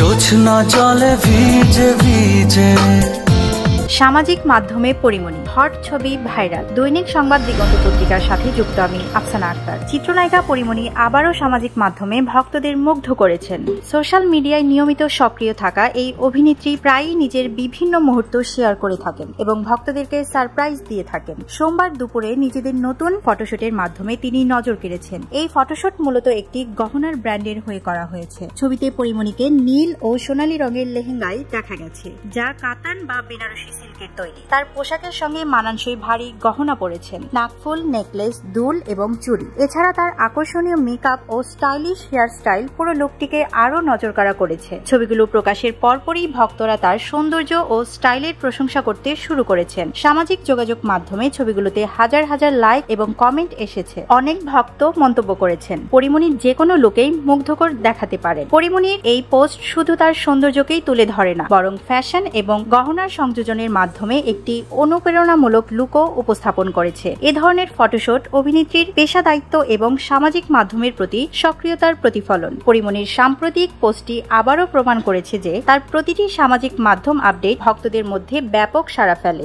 জোছনা জলে ভিজে ভিজে। সামাজিক মাধ্যমে পরিমণি, হট ছবি ভাইরাল। দৈনিক সংবাদ দিগন্ত পত্রিকার সাথে যুক্ত আমি আফসানা আক্তার। চিত্রনায়িকা পরিমণি আবারও সামাজিক মাধ্যমে ভক্তদের মুগ্ধ করেছেন। সোশ্যাল মিডিয়ায় নিয়মিত সক্রিয় থাকা এই অভিনেত্রী প্রায়ই নিজের বিভিন্ন মুহূর্ত শেয়ার করে থাকেন এবং ভক্তদেরকে সারপ্রাইজ দিয়ে থাকেন। সোমবার দুপুরে নিজেদের নতুন ফটোশুটের মাধ্যমে তিনি নজর কেড়েছেন। এই ফটোশুট মূলত একটি গহনার ব্র্যান্ডের হয়ে করা হয়েছে। ছবিতে পরিমণিকে নীল ও সোনালী রঙের লেহেঙ্গায় দেখা গেছে, যা কাতান বা বেনারসি সিল্কের তৈরি। তার পোশাকের সঙ্গে মানানসই ভারী গহনা পরেছেন, নাকফুল, নেকলেস, দুল এবং চুড়ি। এছাড়া তার আকর্ষণীয় মেকআপ ও স্টাইলিশ হেয়ার স্টাইল পুরো লুকটিকে আরো নজরকাড়া করেছে। ছবিগুলো প্রকাশের পরপরই ভক্তরা তার সৌন্দর্য ও স্টাইলের প্রশংসা করতে শুরু করেছেন। সামাজিক যোগাযোগ মাধ্যমে ছবিগুলোতে হাজার হাজার লাইক এবং কমেন্ট এসেছে। অনেক ভক্ত মন্তব্য করেছেন, পরিমণির যে কোনো লুকেই মুগ্ধকর দেখাতে পারেন। পরিমণির এই পোস্ট শুধু তার সৌন্দর্যকেই তুলে ধরে না, বরং ফ্যাশন এবং গহনার সংযোজনের মাধ্যমে একটি অনুপ্রেরণামূলক লুকও উপস্থাপন করেছে। এ ধরনের ফটোশুট অভিনেত্রীর পেশাদায়িত্ব এবং সামাজিক মাধ্যমের প্রতি সক্রিয়তার প্রতিফলন। পরিমণির সাম্প্রতিক পোস্টটি আবারও প্রমাণ করেছে যে তার প্রতিটি সামাজিক মাধ্যম আপডেট ভক্তদের মধ্যে ব্যাপক সাড়া ফেলে।